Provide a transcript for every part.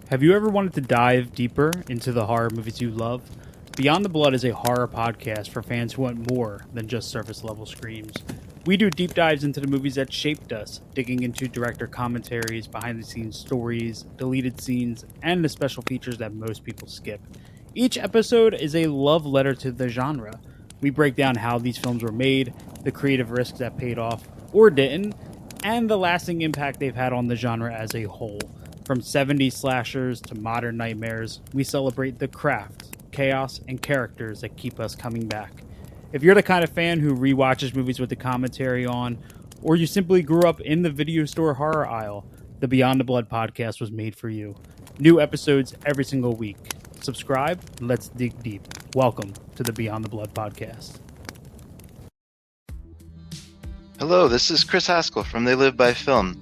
Have you ever wanted to dive deeper into the horror movies you love? Beyond the Blood is a horror podcast for fans who want more than just surface level screams. We do deep dives into the movies that shaped us, digging into director commentaries, behind the scenes stories, deleted scenes, and the special features that most people skip. Each episode is a love letter to the genre. We break down how these films were made, the creative risks that paid off or didn't, and the lasting impact they've had on the genre as a whole. From 70s slashers to modern nightmares, we celebrate the craft, chaos, and characters that keep us coming back. If you're the kind of fan who rewatches movies with the commentary on, or you simply grew up in the video store horror aisle, the Beyond the Blood podcast was made for you. New episodes every single week. Subscribe, and let's dig deep. Welcome to the Beyond the Blood podcast. Hello, this is Chris Haskell from They Live by Film.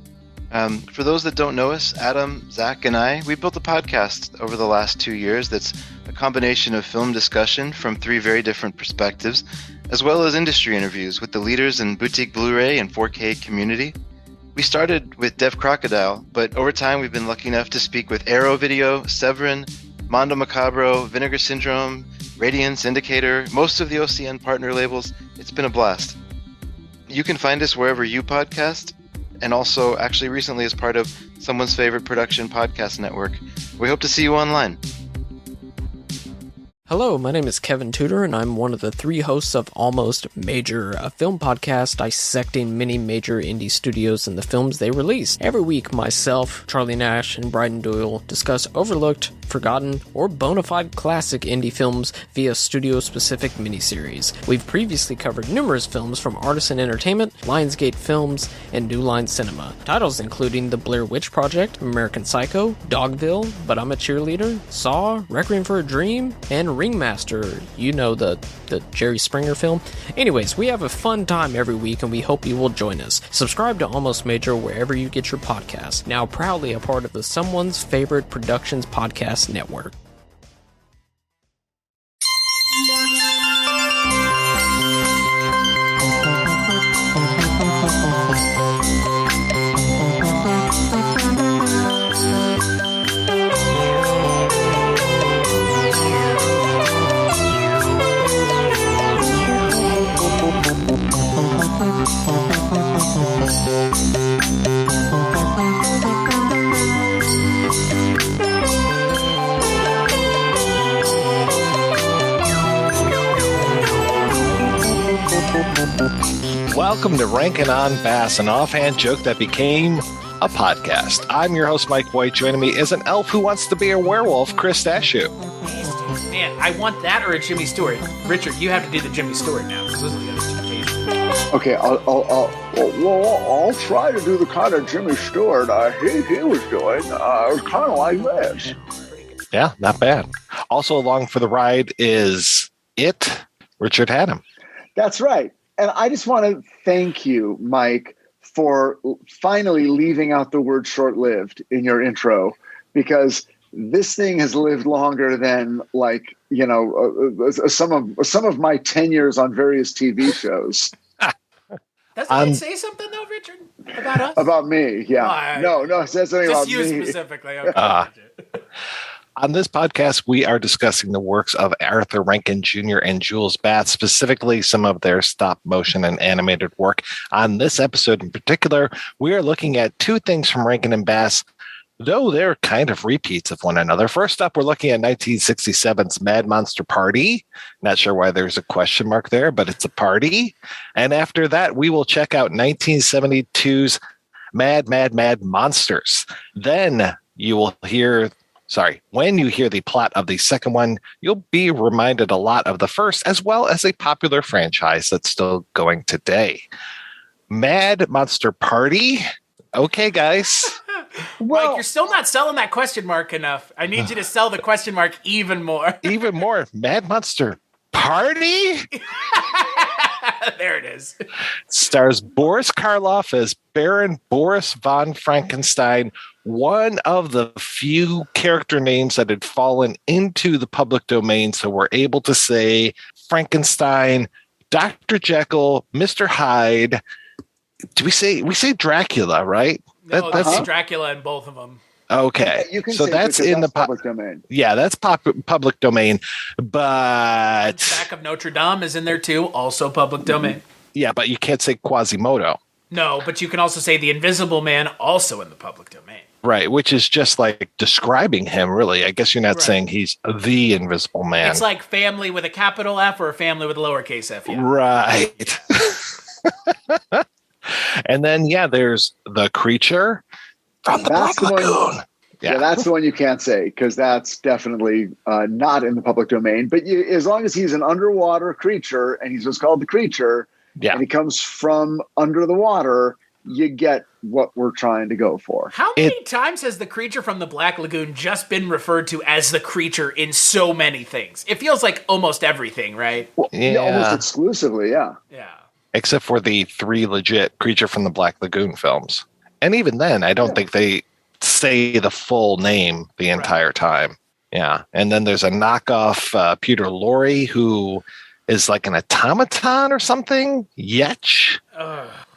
For those that don't know us, Adam, Zach, and I, we built a podcast over the last 2 years that's a combination of film discussion from 3 very different perspectives, as well as industry interviews with the leaders in boutique Blu-ray and 4K community. We started with Deaf Crocodile, but over time we've been lucky enough to speak with Arrow Video, Severin, Mondo Macabro, Vinegar Syndrome, Radiance, Indicator, most of the OCN partner labels. It's been a blast. You can find us wherever you podcast, and also actually recently as part of Someone's Favorite Production Podcast Network. We hope to see you online. Hello, my name is Kevin Tudor, and I'm one of the 3 hosts of Almost Major, a film podcast dissecting many major indie studios and the films they release. Every week, myself, Charlie Nash, and Bryden Doyle discuss overlooked, forgotten, or bona fide classic indie films via studio-specific miniseries. We've previously covered numerous films from Artisan Entertainment, Lionsgate Films, and New Line Cinema. Titles including The Blair Witch Project, American Psycho, Dogville, But I'm a Cheerleader, Saw, Requiem for a Dream, and Ringmaster. You know, the Jerry Springer film. Anyways, we have a fun time every week, and we hope you will join us. Subscribe to Almost Major wherever you get your podcasts. Now proudly a part of the Someone's Favorite Productions Podcast Network. Welcome to Rankin' on Bass, an offhand joke that became a podcast. I'm your host, Mike White. Joining me is an elf who wants to be a werewolf, Chris Dashew. Man, I want that or a Jimmy Stewart. Richard, you have to do the Jimmy Stewart now, because those are the other 2 occasions. Okay, I'll try to do the kind of Jimmy Stewart he was doing. It was kind of like this. Yeah, not bad. Also along for the ride is Richard Haddam. That's right. And I just want to thank you, Mike, for finally leaving out the word short-lived in your intro, because this thing has lived longer than, some of my tenures on various TV shows. Doesn't it say something, though, Richard, about us? About me, yeah. No, it says something about me. Just you specifically. Okay. On this podcast, we are discussing the works of Arthur Rankin Jr. and Jules Bass, specifically some of their stop motion and animated work. On this episode in particular, we are looking at 2 things from Rankin and Bass, though they're kind of repeats of one another. First up, we're looking at 1967's Mad Monster Party. Not sure why there's a question mark there, but it's a party. And after that, we will check out 1972's Mad, Mad, Mad Monsters. Then you will hear... when you hear the plot of the second one, you'll be reminded a lot of the first, as well as a popular franchise that's still going today. Mad Monster Party. Okay, guys. Well, Mike, you're still not selling that question mark enough. I need you to sell the question mark even more. Even more. Mad Monster Party? There it is. Stars Boris Karloff as Baron Boris von Frankenstein, one of the few character names that had fallen into the public domain, so we're able to say Frankenstein, Dr. Jekyll, Mr. Hyde. We say Dracula, right? No, that's Dracula in both of them. Okay, You can so say that's because in the public domain. Yeah, that's public domain, but Hunchback of Notre Dame is in there too, also public domain. yeah, but you can't say Quasimodo, No, but you can also say the Invisible Man, also in the public domain. right? Which is just like describing him, really. I guess you're not Right. saying he's the Invisible Man, It's like family with a capital F or a family with a lowercase f. Yeah. right? And then there's the creature from the That's Black the one- Lagoon. Yeah, that's the one you can't say because that's definitely not in the public domain. But as long as he's an underwater creature and he's what's called the creature, and he comes from under the water, you get what we're trying to go for. How many times has the creature from the Black Lagoon just been referred to as the creature in so many things? It feels like almost everything, right? Well, Yeah. almost exclusively, yeah. Yeah. Except for the 3 legit Creature from the Black Lagoon films. And even then, I don't think they say the full name the entire time. Yeah. And then there's a knockoff Peter Lorre who is like an automaton or something. Yetch.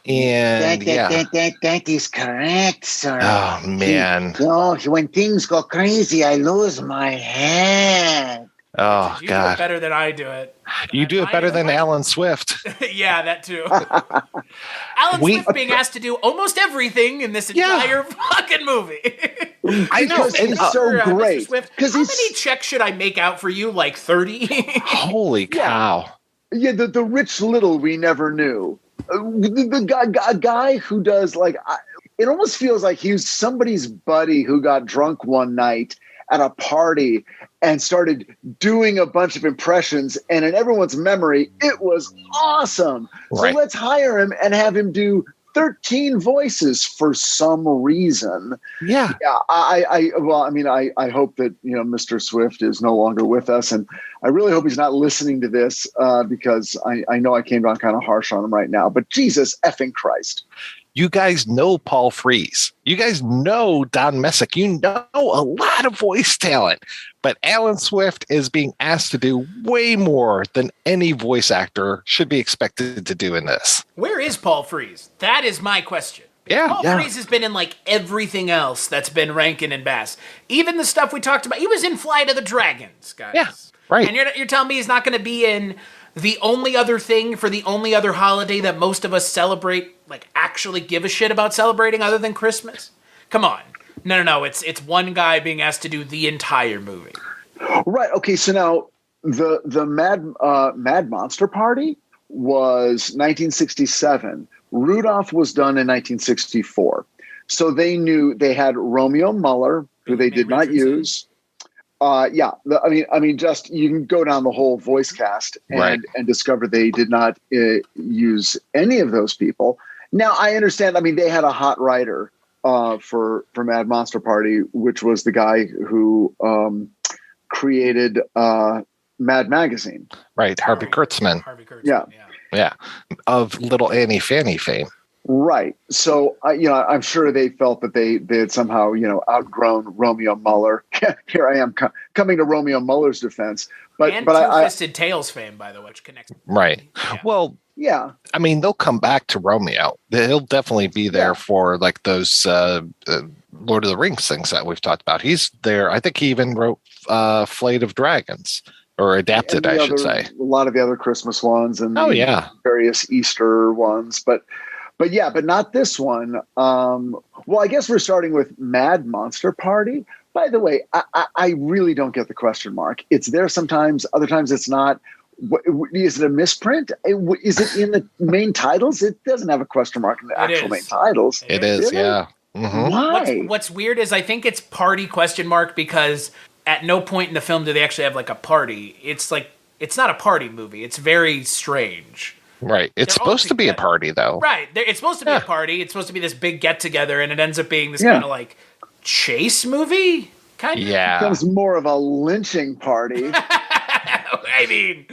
And that is correct, sir. oh, man. When things go crazy, I lose my head. Oh, You do it God. better than I do it. You do it better than Alan Swift. Yeah, that too. Alan Swift being asked to do almost everything in this entire fucking movie. I know. Because And, he's so Mr. great. Swift, Because how he's many checks should I make out for you? Like 30? holy cow. the Rich Little we never knew. The guy who does it almost feels like he was somebody's buddy who got drunk one night at a party and started doing a bunch of impressions, and in everyone's memory, it was awesome. Right. So let's hire him and have him do 13 voices for some reason. Yeah. Yeah, I hope that Mr. Swift is no longer with us, and I really hope he's not listening to this because I know I came down kind of harsh on him right now. But Jesus effing Christ! You guys know Paul Frees. You guys know Don Messick. You know a lot of voice talent. But Alan Swift is being asked to do way more than any voice actor should be expected to do in this. Where is Paul Frees? That is my question. Yeah. Paul Frees has been in like everything else that's been Rankin and Bass. Even the stuff we talked about. He was in Flight of the Dragons, guys. Yeah, right. And you're telling me he's not going to be in the only other thing for the only other holiday that most of us celebrate, like actually give a shit about celebrating other than Christmas? Come on. No. It's one guy being asked to do the entire movie. Right. Okay. So now the Mad Monster Party was 1967. Rudolph was done in 1964. So they knew they had Romeo Muller, who they did not use. Just you can go down the whole voice cast and discover they did not use any of those people. Now I understand. I mean, they had a hot writer for Mad Monster Party, which was the guy who created Mad Magazine. Right. Harvey Kurtzman. Yeah. Of Little Annie Fanny fame. Right. So, I'm sure they felt that they had somehow, outgrown Romeo Muller. Here I am coming to Romeo Muller's defense. But Two-Fisted Tales fame, by the way, which connects. Right. Yeah. Well, yeah. I mean, they'll come back to Romeo. He'll definitely be there for like those Lord of the Rings things that we've talked about. He's there. I think he even wrote Flight of Dragons. Or adapted, I should say. A lot of the other Christmas ones and various Easter ones. But not this one. Well, I guess we're starting with Mad Monster Party. By the way, I really don't get the question mark. It's there sometimes, other times it's not. Is it a misprint? Is it in the main titles? It doesn't have a question mark in the actual main titles. It is, really? yeah. Mm-hmm. Why? What's weird is I think it's party question mark because at no point in the film do they actually have like a party. It's like, it's not a party movie. It's very strange. Right. It's supposed to be a party, though. Right. It's supposed to be a party. It's supposed to be this big get together, and it ends up being this kind of like chase movie. Kind of. Yeah. It becomes more of a lynching party. I mean,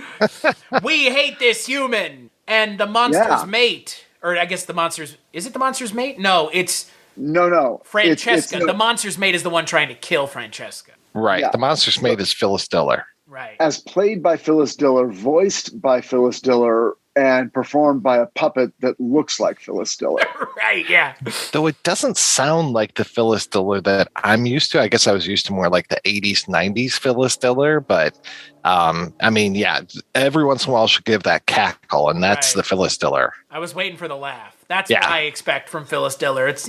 we hate this human and the monster's mate. Or I guess the monster's... Is it the monster's mate? No, it's... No. Francesca. The monster's mate is the one trying to kill Francesca. Right. Yeah. The monster's mate is Phyllis Diller. Right. As played by Phyllis Diller, voiced by Phyllis Diller, and performed by a puppet that looks like Phyllis Diller. Right, yeah. Though it doesn't sound like the Phyllis Diller that I'm used to. I guess I was used to more like the 80s, 90s Phyllis Diller. But I mean, yeah, every once in a while she'll give that cackle, and that's Right. the Phyllis Diller. I was waiting for the laugh. That's Yeah. what I expect from Phyllis Diller. It's,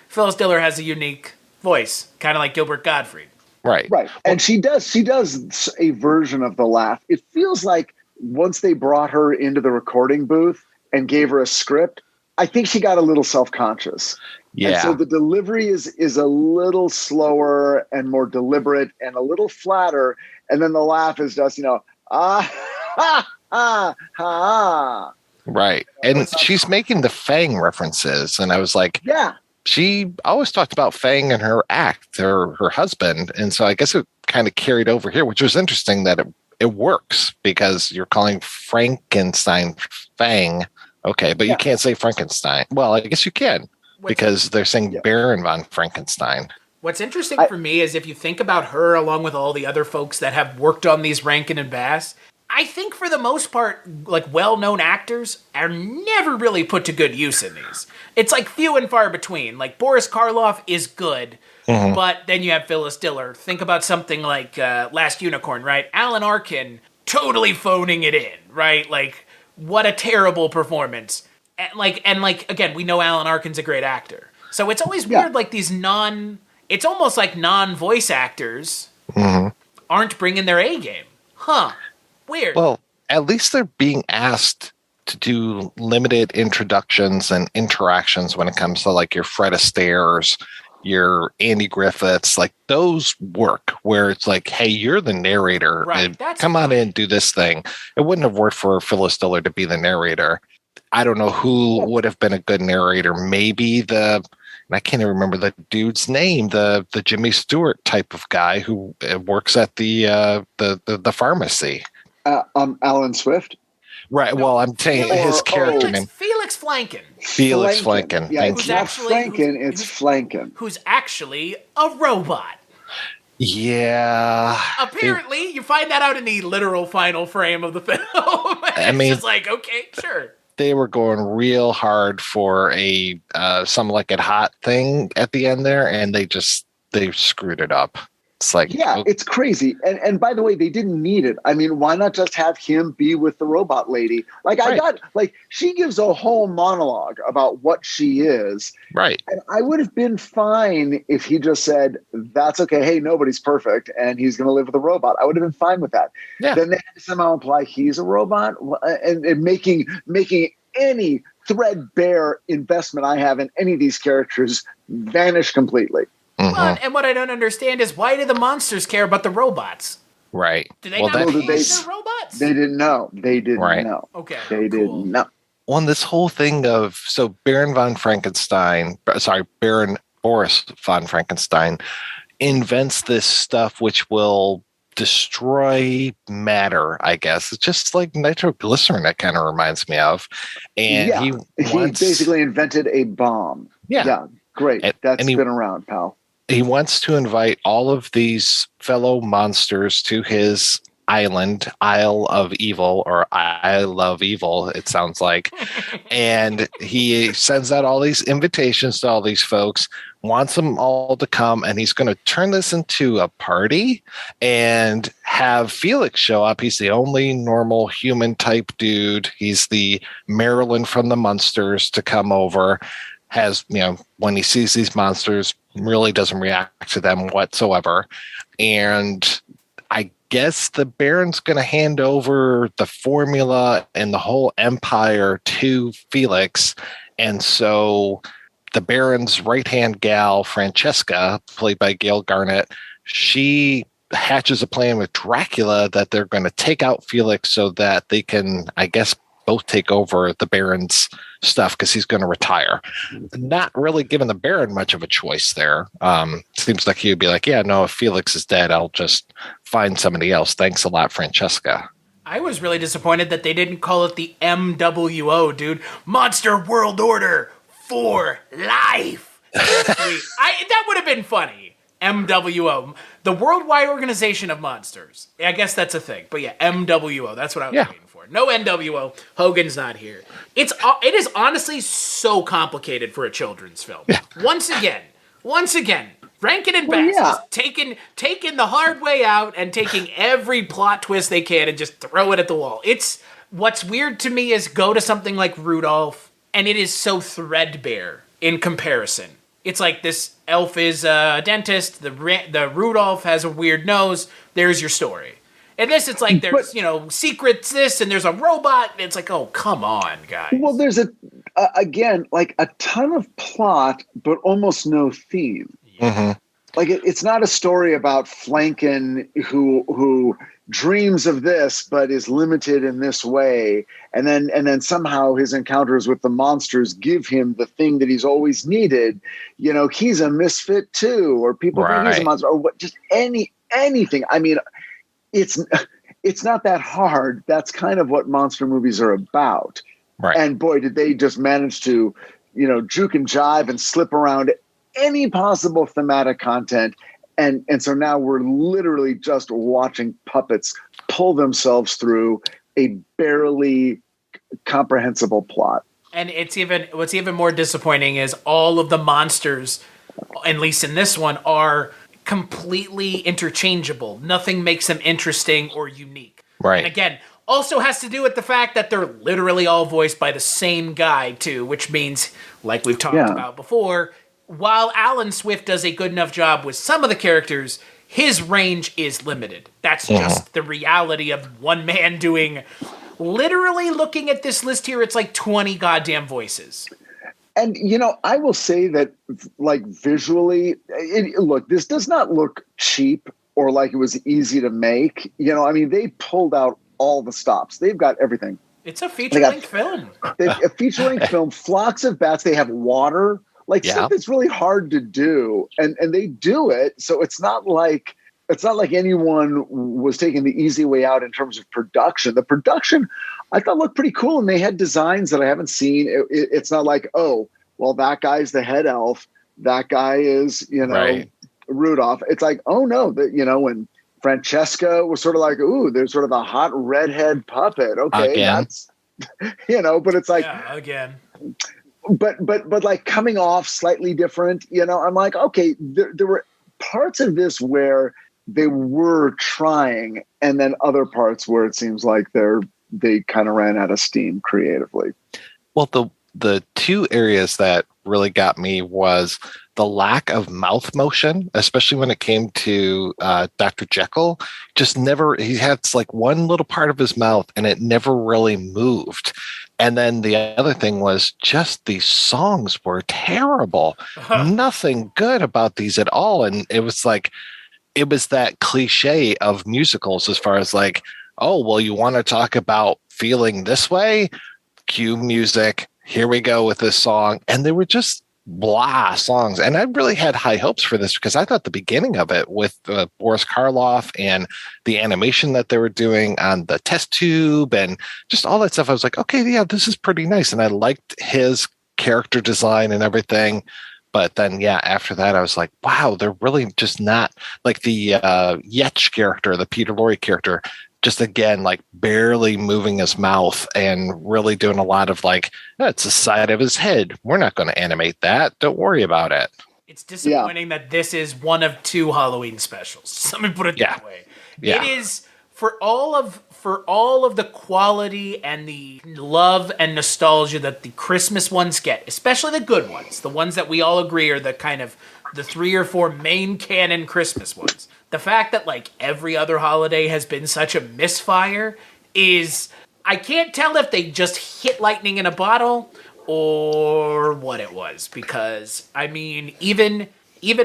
Phyllis Diller has a unique voice, kind of like Gilbert Gottfried. Right. Right. And she does a version of the laugh. It feels like once they brought her into the recording booth and gave her a script, I think she got a little self-conscious. Yeah. And so the delivery is a little slower and more deliberate and a little flatter. And then the laugh is just, ah, ha, ha, ha. Right. And she's making the Fang references. And I was like, Yeah. she always talked about Fang and her act, her husband. And so I guess it kind of carried over here, which was interesting that it works because you're calling Frankenstein Fang. Okay, but you can't say Frankenstein. Well, I guess you can because they're saying Baron von Frankenstein. What's interesting for me is if you think about her along with all the other folks that have worked on these Rankin and Bass, I think for the most part, like well-known actors are never really put to good use in these. It's like few and far between. Like Boris Karloff is good, but then you have Phyllis Diller. Think about something like Last Unicorn, right? Alan Arkin totally phoning it in, right? Like what a terrible performance. And again, we know Alan Arkin's a great actor. So it's always weird, like these it's almost like non-voice actors aren't bringing their A game. Huh. Weird. Well, at least they're being asked to do limited introductions and interactions when it comes to like your Fred Astaire's, your Andy Griffiths, like those work where it's like, hey, you're the narrator. Right. Come on in, do this thing. It wouldn't have worked for Phyllis Diller to be the narrator. I don't know who would have been a good narrator. Maybe I can't even remember the dude's name, the Jimmy Stewart type of guy who works at the pharmacy. Alan Swift. Right. Well, I'm saying his character name. Felix Flanken. Felix Flanken. Yeah, Thank it's you. not Franken, it's Flanken. Who's actually a robot. Yeah. Apparently, you find that out in the literal final frame of the film. It's just like, okay, sure. They were going real hard for a Some Like It Hot thing at the end there, and they screwed it up. It's like, it's crazy. And by the way, they didn't need it. I mean, why not just have him be with the robot lady? She gives a whole monologue about what she is. Right. And I would have been fine if he just said, that's okay. Hey, nobody's perfect. And he's going to live with a robot. I would have been fine with that. Yeah. Then they had to somehow imply he's a robot and making any threadbare investment I have in any of these characters vanish completely. And what I don't understand is why do the monsters care about the robots? Right. Do they not know they're robots? They didn't know. Know. Okay. They didn't know. On this whole thing of, so Baron Boris von Frankenstein invents this stuff which will destroy matter, I guess. It's just like nitroglycerin, it kind of reminds me of. And he basically invented a bomb. Yeah. Great. That's been around, pal. He wants to invite all of these fellow monsters to his island, Isle of Evil, or I Love Evil, it sounds like. And he sends out all these invitations to all these folks, wants them all to come, and he's going to turn this into a party and have Felix show up. He's the only normal human type dude. He's the Marilyn from the Munsters to come over. Has, when he sees these monsters, really doesn't react to them whatsoever. And I guess the Baron's going to hand over the formula and the whole empire to Felix. And so the Baron's right-hand gal, Francesca, played by Gail Garnett, she hatches a plan with Dracula that they're going to take out Felix so that they can, I guess, both take over the Baron's stuff because he's going to retire. Not really giving the Baron much of a choice there. Seems like he would be like, yeah, no, if Felix is dead, I'll just find somebody else. Thanks a lot, Francesca. I was really disappointed that they didn't call it the MWO, dude. Monster World Order for Life. That would have been funny. MWO, the Worldwide Organization of Monsters. I guess that's a thing. But yeah, MWO, that's what I was waiting for. for. No NWO. Hogan's not here. It is honestly so complicated for a children's film. Yeah. Once again, Rankin and Bass is taking the hard way out and taking every plot twist they can and just throw it at the wall. It's what's weird to me is go to something like Rudolph, and it is so threadbare in comparison. It's like this elf is a dentist, the Rudolph has a weird nose, there's your story. And this, it's like there's, secrets this, and there's a robot, and it's like, oh, come on, guys. Well, there's again, like a ton of plot, but almost no theme. Mm-hmm. Like it's not a story about Flanken who dreams of this but is limited in this way, and then somehow his encounters with the monsters give him the thing that he's always needed. He's a misfit too, or people think he's a monster, or what? Just anything. I mean, it's not that hard. That's kind of what monster movies are about. Right. And boy, did they just manage to juke and jive and slip around any possible thematic content. And so now we're literally just watching puppets pull themselves through a barely comprehensible plot. And what's even more disappointing is all of the monsters, at least in this one, are completely interchangeable. Nothing makes them interesting or unique. Right. And again, also has to do with the fact that they're literally all voiced by the same guy too, which means, like we've talked about before, while Alan Swift does a good enough job with some of the characters, his range is limited. That's just the reality of one man doing, literally looking at this list here, it's like 20 goddamn voices. And, I will say that, like, visually, look, this does not look cheap or like it was easy to make. They pulled out all the stops. They've got everything. It's a feature-length film. A feature-length film, flocks of bats. They have water. Stuff that's really hard to do, and they do it. So it's not like anyone was taking the easy way out in terms of production. The production, I thought, looked pretty cool, and they had designs that I haven't seen. It's not like, oh, well, that guy's the head elf, that guy is, Rudolph. It's like, oh no, that when Francesca was sort of like, ooh, there's sort of a hot redhead puppet. Okay, that's but it's like again. But like coming off slightly different, I'm like, okay, there were parts of this where they were trying, and then other parts where it seems like they kind of ran out of steam creatively. Well, the two areas that really got me was the lack of mouth motion, especially when it came to Dr. Jekyll. He had like one little part of his mouth and it never really moved. And then the other thing was just these songs were terrible. Nothing good about these at all. And it was that cliche of musicals as far as like, oh, well, you want to talk about feeling this way? Cue music. Here we go with this song. And they were just blah songs. And I really had high hopes for this because I thought the beginning of it with Boris Karloff and the animation that they were doing on the test tube and just all that stuff, I was like, okay, yeah, this is pretty nice. And I liked his character design and everything. But then, after that, I was like, wow, they're really just not like the Yetch character, the Peter Lorre character, just again, like barely moving his mouth and really doing a lot of like, that's the side of his head. We're not going to animate that. Don't worry about it. It's disappointing that this is one of two Halloween specials. Let me put it that way. Yeah. It is for all of the quality and the love and nostalgia that the Christmas ones get, especially the good ones, the ones that we all agree are the kind of the 3 or 4 main canon Christmas ones. The fact that like every other holiday has been such a misfire is, I can't tell if they just hit lightning in a bottle or what it was, because I mean, even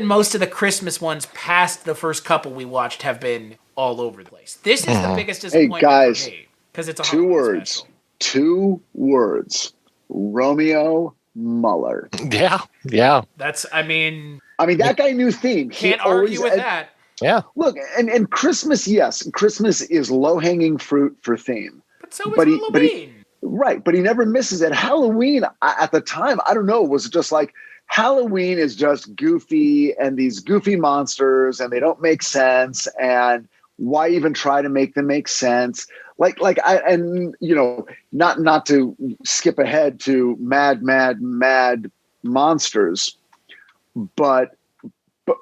most of the Christmas ones past the first couple we watched have been all over the place. This is the biggest disappointment for me because it's a Halloween special. 2 words. Romeo Muller. Yeah. That's, I mean, that guy knew theme. Can't argue with that. Yeah. Look, and Christmas, yes, Christmas is low-hanging fruit for theme. But so is Halloween. Right, but he never misses it. Halloween, at the time, I don't know, was just like, Halloween is just goofy and these goofy monsters and they don't make sense, and why even try to make them make sense? And not to skip ahead to mad monsters, but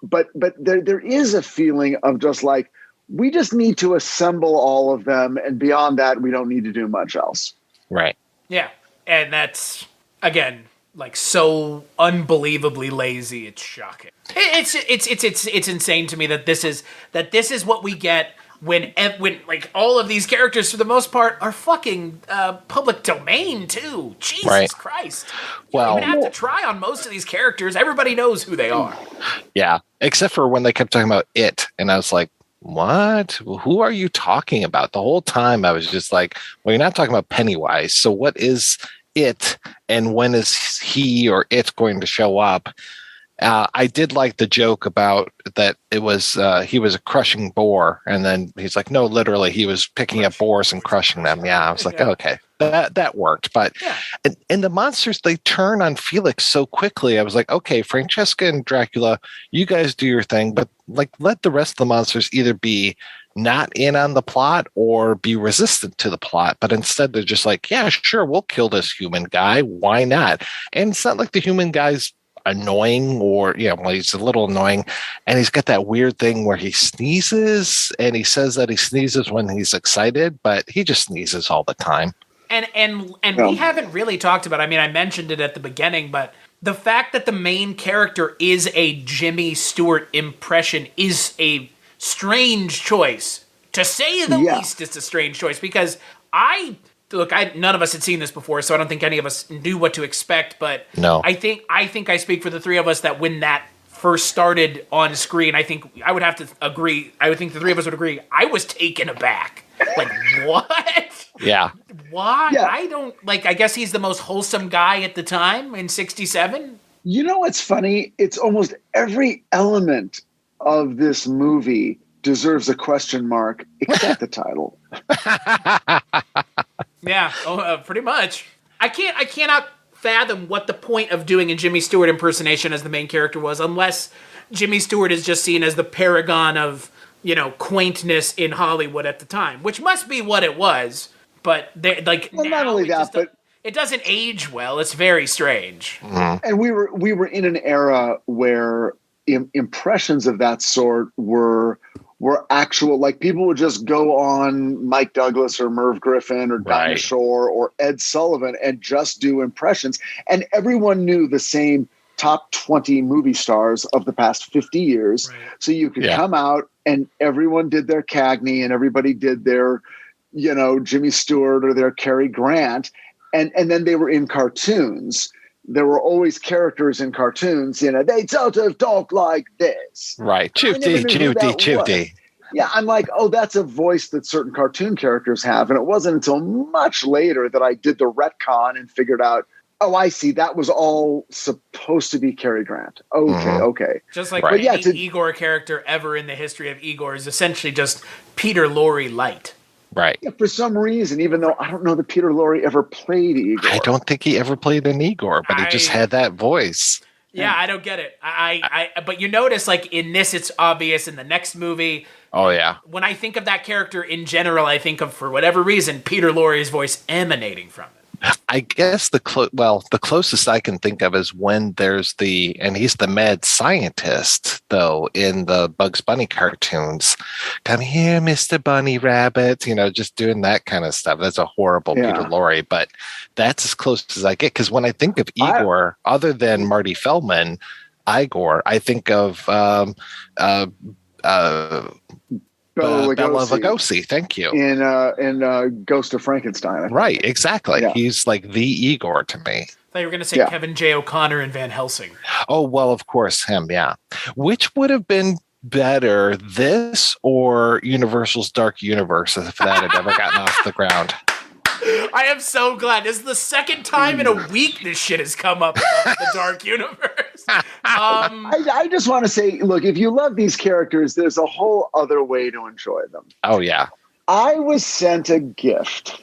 there is a feeling of just like, we just need to assemble all of them, and beyond that, we don't need to do much else. Right. Yeah, and that's again like so unbelievably lazy. It's shocking. It's insane to me that this is what we get when like all of these characters for the most part are fucking public domain too. Jesus Christ! You don't even have to try on most of these characters. Everybody knows who they are. Yeah, except for when they kept talking about it, and I was like, what? Who are you talking about? The whole time I was just like, well, you're not talking about Pennywise. So what is it? And when is he or it going to show up? I did like the joke about that. It was he was a crushing boar, and then he's like, no, literally, he was picking up boars and crushing them. Yeah, I was like, okay, that worked. But and the monsters, they turn on Felix so quickly. I was like, okay, Francesca and Dracula, you guys do your thing, but like let the rest of the monsters either be not in on the plot or be resistant to the plot. But instead, they're just like, yeah, sure, we'll kill this human guy. Why not? And it's not like the human guy's annoying, or he's a little annoying, and he's got that weird thing where he sneezes, and he says that he sneezes when he's excited, but he just sneezes all the time. And we haven't really talked about, I mean, I mentioned it at the beginning, but the fact that the main character is a Jimmy Stewart impression is a strange choice, to say the least. It's a strange choice, because none of us had seen this before, so I don't think any of us knew what to expect. But no. I think I speak for the three of us that when that first started on screen, I think I would have to agree. I would think the three of us would agree. I was taken aback. Like, what? Yeah. Why? Yeah. I don't like. I guess he's the most wholesome guy at the time in '67. You know what's funny? It's almost every element of this movie deserves a question mark except the title. Yeah, pretty much. I cannot fathom what the point of doing a Jimmy Stewart impersonation as the main character was, unless Jimmy Stewart is just seen as the paragon of, quaintness in Hollywood at the time, which must be what it was. But not only that, but it doesn't age well. It's very strange. Mm-hmm. And we were in an era where impressions of that sort were actual, like people would just go on Mike Douglas or Merv Griffin or Dinah Shore or Ed Sullivan and just do impressions. And everyone knew the same top 20 movie stars of the past 50 years. Right. So you could come out and everyone did their Cagney and everybody did their, Jimmy Stewart or their Cary Grant. And then they were in cartoons. There were always characters in cartoons, they sort of talk like this. Right. Judy. Yeah, I'm like, oh, that's a voice that certain cartoon characters have. And it wasn't until much later that I did the retcon and figured out, oh, I see, that was all supposed to be Cary Grant. Okay. Just like any Igor character ever in the history of Igor is essentially just Peter Lorre light. Right. Yeah, for some reason, even though I don't know that Peter Lorre ever played Igor. I don't think he ever played an Igor, but he just had that voice. Yeah, I don't get it. But you notice, like, in this, it's obvious. In the next movie, oh, yeah. When I think of that character in general, I think of, for whatever reason, Peter Lorre's voice emanating from it. I guess the closest I can think of is when there's and he's the mad scientist, though, in the Bugs Bunny cartoons. Come here, Mr. Bunny Rabbit, just doing that kind of stuff. That's a horrible Peter Lorre, but that's as close as I get. Because when I think of Igor, other than Marty Feldman, Igor, I think of Bela Lugosi, thank you. In Ghost of Frankenstein. Right, exactly. Yeah. He's like the Igor to me. I thought you were going to say Kevin J. O'Connor in Van Helsing. Oh, well, of course, him, yeah. Which would have been better, this or Universal's Dark Universe, if that had ever gotten off the ground? I am so glad. This is the second time in a week this shit has come up about the Dark Universe. I just want to say, look, if you love these characters, there's a whole other way to enjoy them. Oh, yeah. I was sent a gift,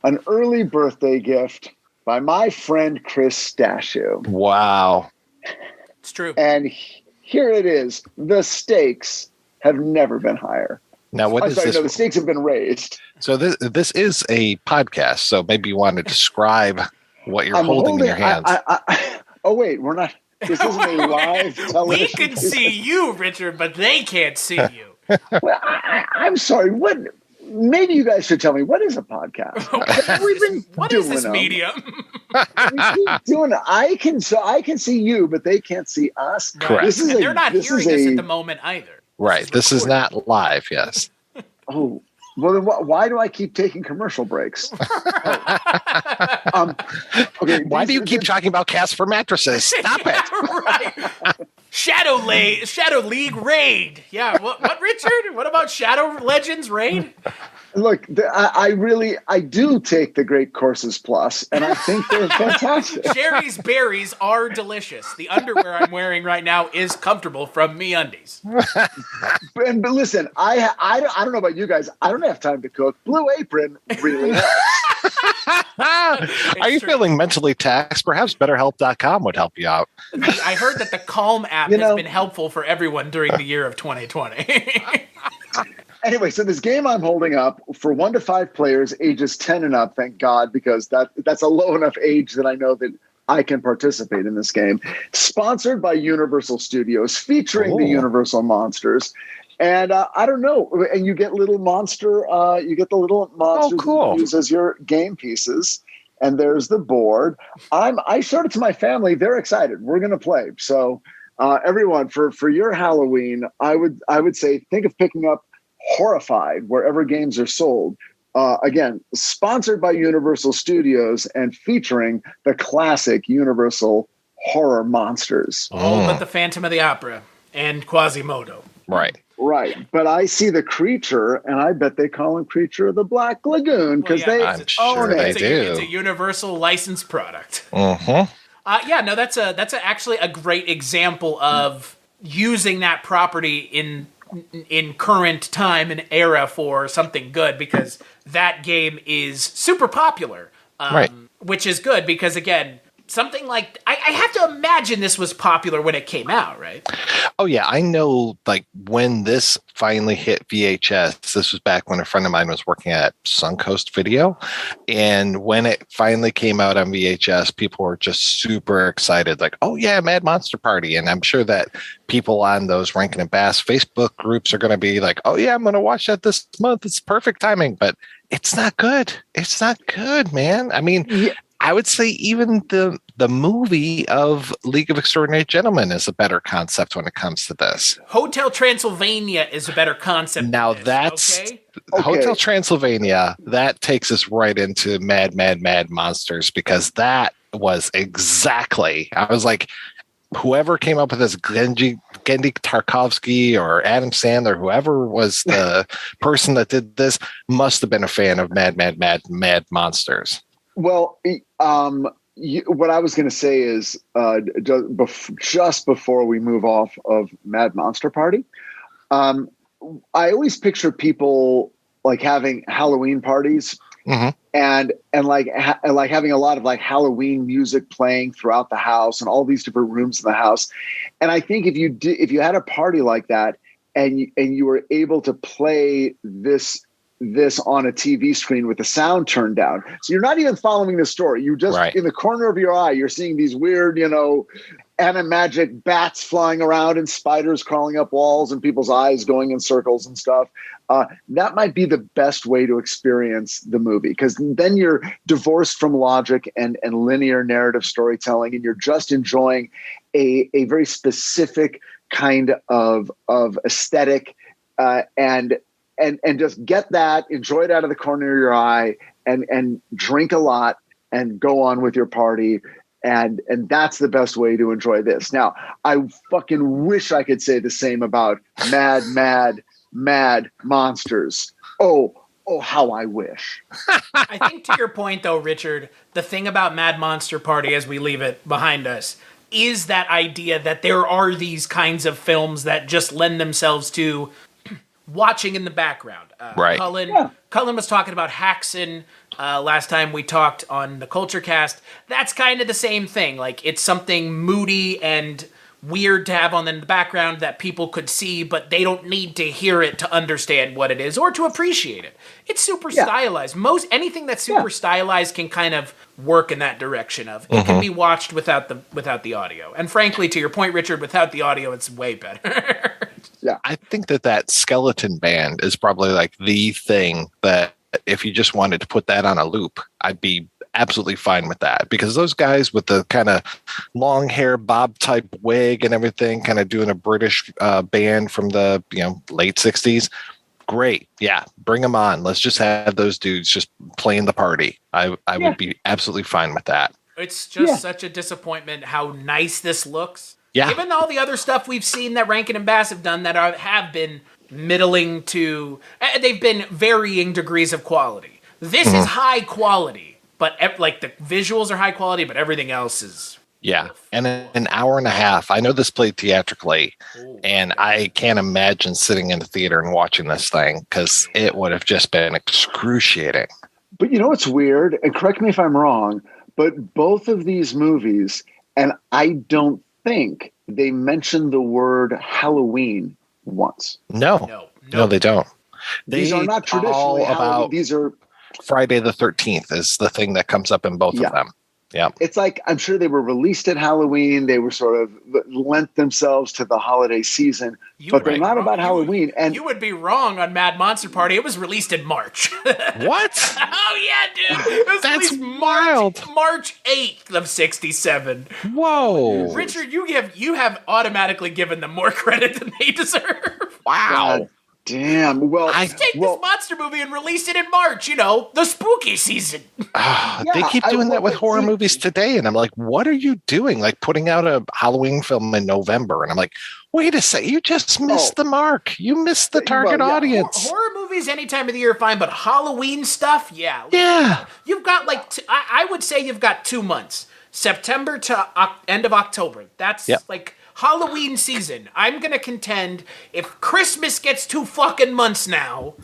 an early birthday gift by my friend Chris Stashu. Wow. It's true. And here it is. The stakes have never been higher. Now, what I'm is sorry, this? no, the stakes have been raised. So this is a podcast. So maybe you want to describe what you're holding in your hands. Oh wait, we're not. This isn't a live television. We can see you, Richard, but they can't see you. Well, I'm sorry. What? Maybe you guys should tell me, what is a podcast? We've been What doing is this them. medium? We keep doing it. I can see you, but they can't see us. Correct. This is And they're not hearing us a, at the moment either. Right. This is not live. Yes. Oh, well, then why do I keep taking commercial breaks? Okay. Why do you keep talking about Casper mattresses? Stop it. Right. Shadow League Raid. Yeah. What, Richard? What about Shadow Legends Raid? Look, I do take the Great Courses Plus, and I think they're fantastic. Sherry's berries are delicious. The underwear I'm wearing right now is comfortable from MeUndies. But listen, I don't know about you guys. I don't have time to cook. Blue Apron really helps. Are you feeling mentally taxed? Perhaps BetterHelp.com would help you out. I heard that the Calm app has been helpful for everyone during the year of 2020. Anyway, so this game I'm holding up for 1 to 5 players, ages 10 and up, thank God, because that's a low enough age that I know that I can participate in this game. Sponsored by Universal Studios, featuring the Universal monsters. And I don't know, and you get little monster, you get the little monsters you use as your game pieces. And there's the board. I showed it to my family. They're excited. We're going to play. So everyone, for your Halloween, I would say think of picking up Horrified wherever games are sold. Again, sponsored by Universal Studios and featuring the classic Universal horror monsters. All but the Phantom of the Opera and Quasimodo. Right. Right. But I see the creature, and I bet they call him Creature of the Black Lagoon because I'm they sure own they it. do. It's a Universal licensed product. Mm-hmm. That's actually a great example of using that property in current time and era for something good, because that game is super popular, right? Which is good because, again, something like I have to imagine this was popular when it came out, right? Oh yeah, I know. Like when this finally hit VHS, this was back when a friend of mine was working at Suncoast Video, and when it finally came out on VHS, people were just super excited. Like, oh yeah, Mad Monster Party, and I'm sure that people on those Rankin and Bass Facebook groups are going to be like, oh yeah, I'm going to watch that this month. It's perfect timing, but it's not good. It's not good, man. I mean. Yeah. I would say even the movie of League of Extraordinary Gentlemen is a better concept when it comes to this. Hotel Transylvania is a better concept. Now that's Hotel Transylvania. That takes us right into Mad Monsters, because that was exactly. I was like, whoever came up with this, Gendy Tarkovsky or Adam Sandler, whoever was the person that did this, must have been a fan of Mad Monsters. Well, what I was going to say is just before we move off of Mad Monster Party, I always picture people like having Halloween parties and like having a lot of like Halloween music playing throughout the house and all these different rooms in the house. And I think if you had a party like that and you were able to play this on a TV screen with the sound turned down. So you're not even following the story. You just, in the corner of your eye, you're seeing these weird, animagic bats flying around and spiders crawling up walls and people's eyes going in circles and stuff. That might be the best way to experience the movie, because then you're divorced from logic and linear narrative storytelling, and you're just enjoying a very specific kind of aesthetic and just get that, enjoy it out of the corner of your eye, and drink a lot and go on with your party. And that's the best way to enjoy this. Now, I fucking wish I could say the same about Mad Monsters. Oh, how I wish. I think to your point, though, Richard, the thing about Mad Monster Party, as we leave it behind us, is that idea that there are these kinds of films that just lend themselves to watching in the background. Right. Cullen was talking about Haxan last time we talked on the Culture Cast. That's kind of the same thing. Like, it's something moody and weird to have on in the background that people could see, but they don't need to hear it to understand what it is or to appreciate it. It's super stylized. Anything that's super stylized can kind of work in that direction of it can be watched without the audio. And frankly, to your point, Richard, without the audio, it's way better. I think that skeleton band is probably like the thing that if you just wanted to put that on a loop, I'd be absolutely fine with that, because those guys with the kind of long hair bob type wig and everything, kind of doing a British band from the late 60s. Great. Yeah. Bring them on. Let's just have those dudes just playing the party. I would be absolutely fine with that. It's just such a disappointment how nice this looks. Yeah. Given all the other stuff we've seen that Rankin and Bass have done that have been middling to, they've been varying degrees of quality. This is high quality. But like the visuals are high quality, but everything else is and an hour and a half. I know this played theatrically, and I can't imagine sitting in the theater and watching this thing because it would have just been excruciating. But you know what's weird, and correct me if I'm wrong, but both of these movies, and I don't think they mentioned the word Halloween once. No, they don't. These are not traditionally Halloween. These are Friday the 13th is the thing that comes up in both of them. Yeah. It's like, I'm sure they were released at Halloween. They were sort of lent themselves to the holiday season, but they're not about Halloween. And you would be wrong on Mad Monster Party. It was released in March. What? Oh yeah, dude. It was That's released wild. March 8th of 67. Whoa. Richard, you have automatically given them more credit than they deserve. Wow. God damn. Well, Take this monster movie and release it in March, the spooky season. They keep doing that with horror movies today. And I'm like, what are you doing? Like putting out a Halloween film in November. And I'm like, wait a second. You just missed the mark. You missed the target audience. Horror movies any time of the year are fine, but Halloween stuff, Yeah. You've got I would say you've got 2 months. September to end of October. That's like Halloween season. I'm going to contend if Christmas gets 2 fucking months now,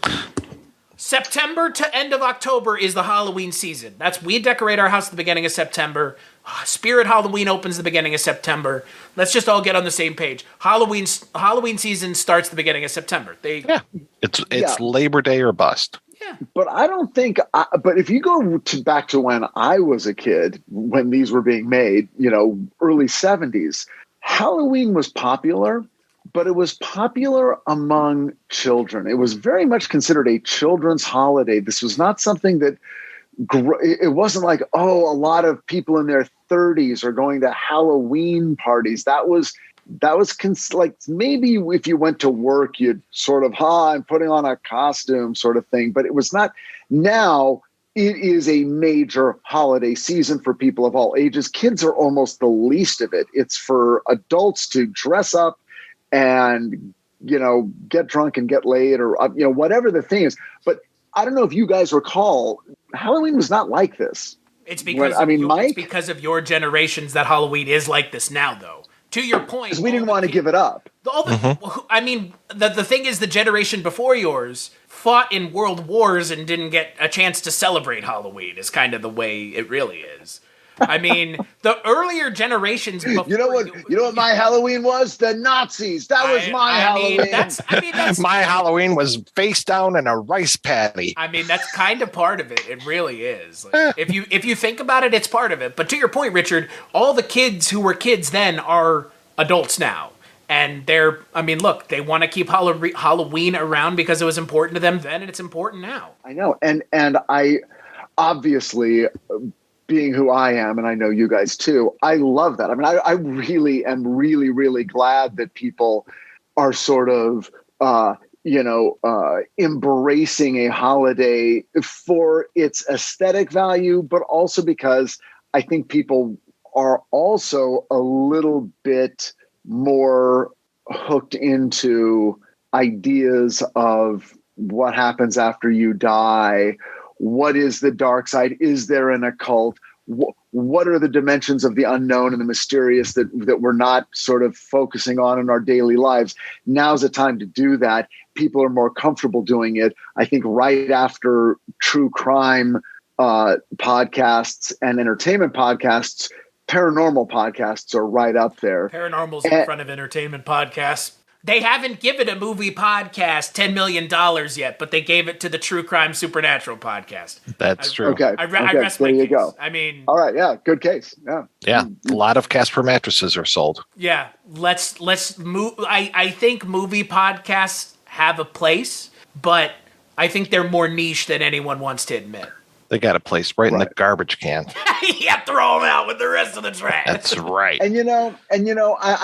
September to end of October is the Halloween season. We decorate our house at the beginning of September. Spirit Halloween opens the beginning of September. Let's just all get on the same page. Halloween season starts the beginning of September. It's Labor Day or bust. Yeah. But I don't think, but if you go back to when I was a kid, when these were being made, early 70s, Halloween was popular, but it was popular among children. It was very much considered a children's holiday. This was not something that, it wasn't like, a lot of people in their 30s are going to Halloween parties. That was like maybe if you went to work, you'd sort of, I'm putting on a costume sort of thing, but it was not. Now it is a major holiday season for people of all ages. Kids are almost the least of it. It's for adults to dress up and, get drunk and get laid or, whatever the thing is. But I don't know if you guys recall, Halloween was not like this. It's because it's because of your generations that Halloween is like this now, though. To your point, because we didn't want to give it up. The thing is, the generation before yours fought in world wars and didn't get a chance to celebrate Halloween. Is kind of the way it really is. I mean, the earlier generations before... You know what my Halloween was? The Nazis. That was my Halloween. That's my Halloween was face down in a rice patty. I mean, that's kind of part of it. It really is. Like, if you think about it, it's part of it. But to your point, Richard, all the kids who were kids then are adults now. And they want to keep Halloween around because it was important to them then, and it's important now. I know. And I obviously... being who I am, and I know you guys too, I love that. I mean, I really am really, really glad that people are sort of, embracing a holiday for its aesthetic value, but also because I think people are also a little bit more hooked into ideas of what happens after you die. What is the dark side? Is there an occult? What are the dimensions of the unknown and the mysterious that we're not sort of focusing on in our daily lives? Now's the time to do that. People are more comfortable doing it. I think right after true crime podcasts and entertainment podcasts paranormal podcasts are right up there. Paranormal's in front of entertainment podcasts. They haven't given a movie podcast $10 million yet, but they gave it to the True Crime Supernatural podcast. That's true. Okay. I rest there my you case. go. I mean, All right. Yeah. Good case. Yeah. Yeah, a lot of Casper mattresses are sold. yeah. Let's move. I think movie podcasts have a place, but I think they're more niche than anyone wants to admit. They got a place right in the garbage can. Yeah, throw them out with the rest of the trash. That's right. And I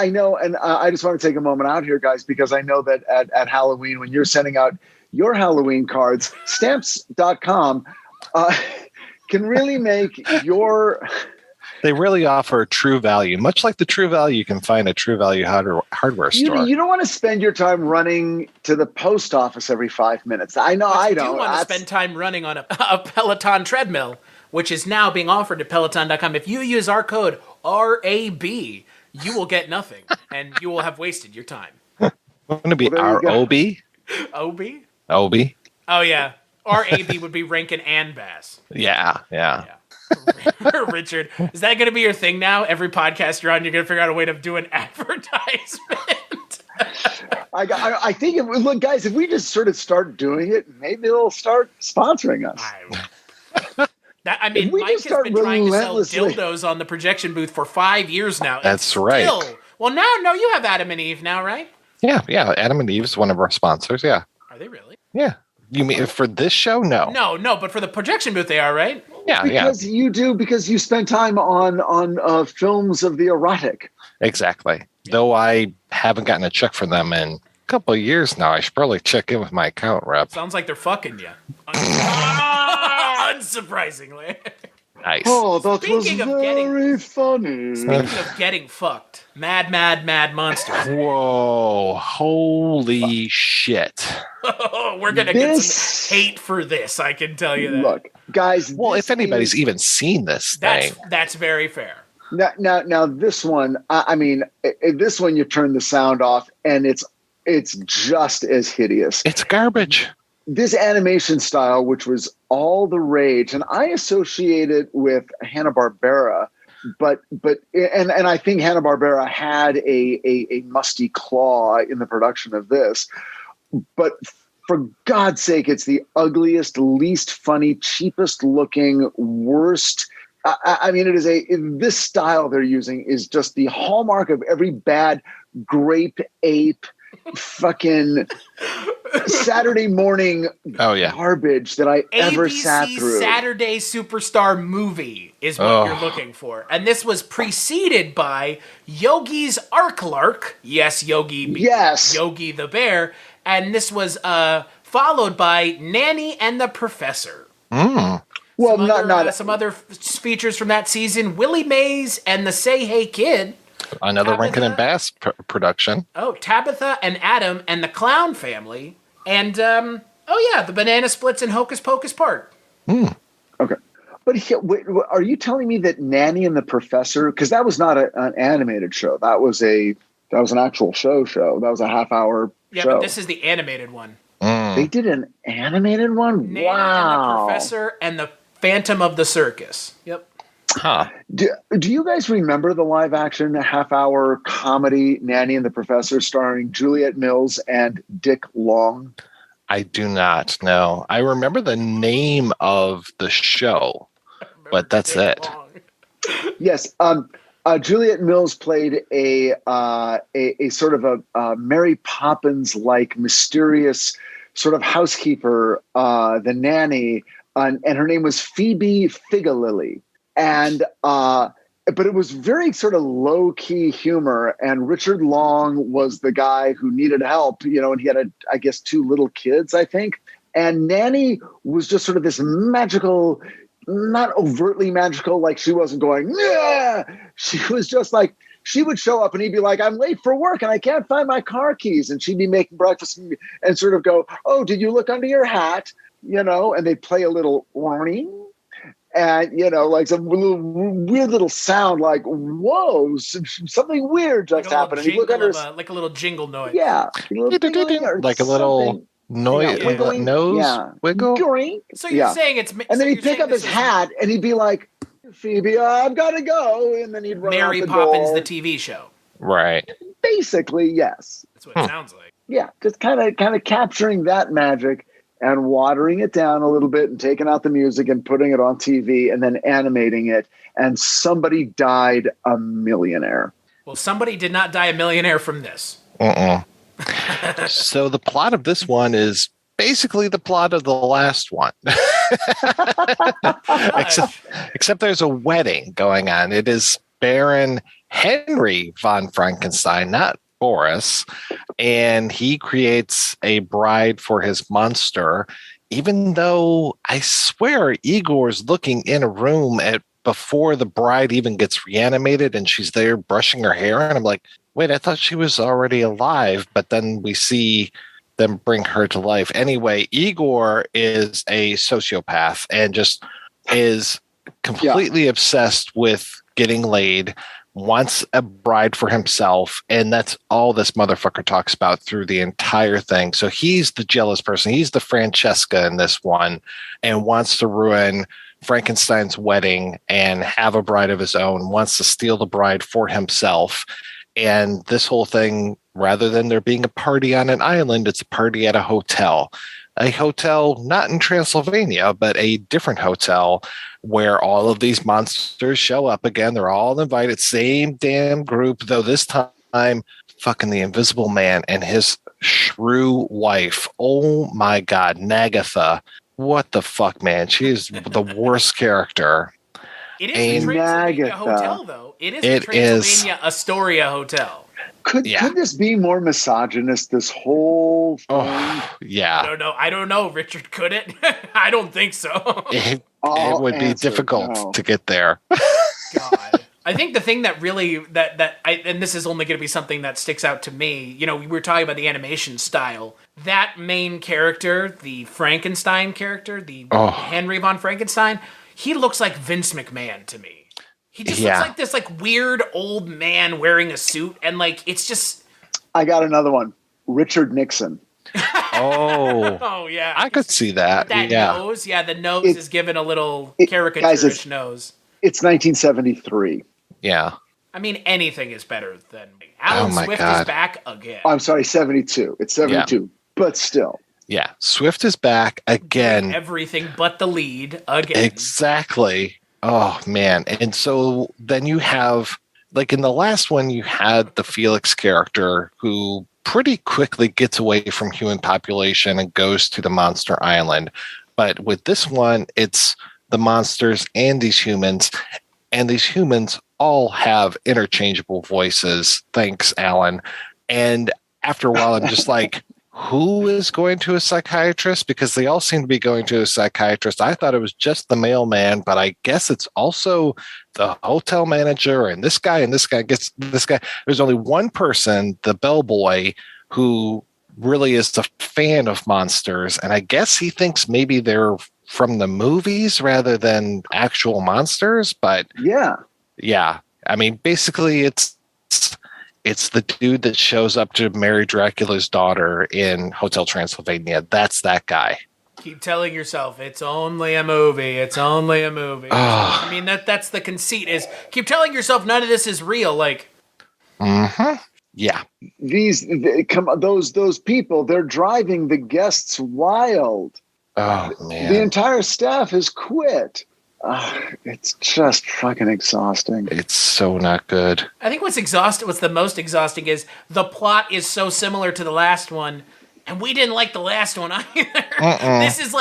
know, and I just want to take a moment out here, guys, because I know that at Halloween, when you're sending out your Halloween cards, stamps.com can really make your. They really offer true value, much like the True Value you can find at True Value hardware store. You don't want to spend your time running to the post office every 5 minutes. I know, I don't. You want to spend time running on a Peloton treadmill, which is now being offered at Peloton.com. If you use our code RAB, you will get nothing, and you will have wasted your time. Wouldn't it be Well, there you ROB? OB? OB? Oh, yeah. RAB would be Rankin and Bass. Yeah. Richard, is that going to be your thing now? Every podcast you're on, you're going to figure out a way to do an advertisement. I think, look, guys, if we just sort of start doing it, maybe they'll start sponsoring us. I mean, If we Mike just has start been trying to sell relentlessly- dildos on the projection booth for 5 years now. That's right. Well, no, you have Adam and Eve now, right? Yeah. Adam and Eve is one of our sponsors. Yeah. Are they really? Yeah. You mean for this show? No. No, but for the projection booth, they are, right? Yeah. Because you spend time on films of the erotic. Exactly. Though I haven't gotten a check from them in a couple of years now, I should probably check in with my account rep. Sounds like they're fucking you. Unsurprisingly. Nice. Oh, that Speaking was of getting- very funny. Speaking of getting fucked, mad monsters. Whoa. Holy shit. We're going to get This- some hate for this, I can tell you that. Look, guys. Well, this if anybody's is- even seen this thing. That's very fair. now this one, I mean, this one you turn the sound off, and it's just as hideous. It's garbage. This animation style, which was all the rage, and I associate it with Hanna-Barbera, but I think Hanna-Barbera had a musty claw in the production of this. But for God's sake, it's the ugliest, least funny, cheapest looking, worst. I mean, this style they're using is just the hallmark of every bad grape ape fucking Saturday morning garbage that I ever sat through. Saturday Superstar movie is what you're looking for. And this was preceded by Yogi's Ark. Yes, Yogi. Yes. Yogi the Bear. And this was followed by Nanny and the Professor. Well, some other features from that season: Willie Mays and the Say Hey Kid. Another Rankin and Bass production. Oh, Tabitha and Adam and the Clown Family. And, the Banana Splits and Hocus Pocus Part. Okay. But wait, are you telling me that Nanny and the Professor, because that was not an animated show. That was an actual show. That was a half-hour Yeah, show. but this is the animated one. They did an animated one? Nanny Wow. and the Professor and the Phantom of the Circus. Yep. Huh. Do you guys remember the live-action half-hour comedy Nanny and the Professor starring Juliette Mills and Dick Long? I do not know. I remember the name of the show, but that's it. Yes. Juliette Mills played a sort of a Mary Poppins-like mysterious sort of housekeeper, the nanny, and her name was Phoebe Figalily. And but it was very sort of low-key humor, and Richard Long was the guy who needed help, and he had I guess 2 little kids, I think. And Nanny was just sort of this magical, not overtly magical, like she wasn't going, yeah. She was just like, she would show up and he'd be like, I'm late for work and I can't find my car keys. And she'd be making breakfast and sort of go, oh, did you look under your hat? And they'd play a little ring. And, like some weird little sound like, whoa, something weird just happened. And you look under like a little jingle noise. Yeah. Like a little noise, nose wiggle. Green. So you're saying it's... And then he'd pick up his hat and he'd be like, Phoebe, I've got to go. And then he'd run Mary out the Poppins, door. the TV show. Right. Basically, yes. That's what it sounds like. Yeah, just kind of capturing that magic and watering it down a little bit and taking out the music and putting it on TV and then animating it. And somebody died a millionaire. Well, somebody did not die a millionaire from this. So the plot of this one is basically the plot of the last one. except there's a wedding going on. It is Baron Henry von Frankenstein, not Boris, and he creates a bride for his monster, even though I swear Igor's looking in a room before the bride even gets reanimated and she's there brushing her hair, and I'm like, wait, I thought she was already alive, but then we see them bring her to life. Anyway, Igor is a sociopath and just is completely obsessed with getting laid, wants a bride for himself, and that's all this motherfucker talks about through the entire thing. So he's the jealous person. He's the Francesca in this one and wants to ruin Frankenstein's wedding and have a bride of his own, wants to steal the bride for himself. And this whole thing, rather than there being a party on an island, it's a party at a hotel. A hotel not in Transylvania, but a different hotel where all of these monsters show up again. They're all invited, same damn group, though this time fucking the Invisible Man and his shrew wife. Oh my God, Nagatha. What the fuck, man? She is the worst character. It is the Transylvania Hotel, though. It is the Transylvania Astoria Hotel. Could this be more misogynist, this whole thing? Oh, yeah. I don't know, Richard. Could it? I don't think so. It would be difficult to get there. God. I think the thing that really and this is only going to be something that sticks out to me. We were talking about the animation style. That main character, the Frankenstein character, the Henry von Frankenstein, he looks like Vince McMahon to me. He just looks like this weird old man wearing a suit, and it's just. I got another one, Richard Nixon. Oh yeah, I could see that. Nose, the nose is given a little caricaturish nose. It's 1973. Yeah. I mean, anything is better than Alan Swift is back again. I'm sorry, 72. It's 72, but still. Yeah, Swift is back again. Everything but the lead again. Exactly. Oh, man. And so then you have, in the last one, you had the Felix character who pretty quickly gets away from human population and goes to the monster island. But with this one, it's the monsters and these humans. And these humans all have interchangeable voices. Thanks, Alan. And after a while, I'm just like, who is going to a psychiatrist? Because they all seem to be going to a psychiatrist. I thought it was just the mailman, but I guess it's also the hotel manager and this guy gets this guy. There's only one person, the bellboy, who really is a fan of monsters. And I guess he thinks maybe they're from the movies rather than actual monsters. But yeah. I mean, basically it's the dude that shows up to marry Dracula's daughter in Hotel Transylvania. That's that guy. Keep telling yourself it's only a movie. It's only a movie. I mean, that's the conceit is keep telling yourself none of this is real. Yeah. Those people, they're driving the guests wild. Oh man. The entire staff has quit. It's just fucking exhausting. It's so not good. I think what's the most exhausting is the plot is so similar to the last one, and we didn't like the last one either. This is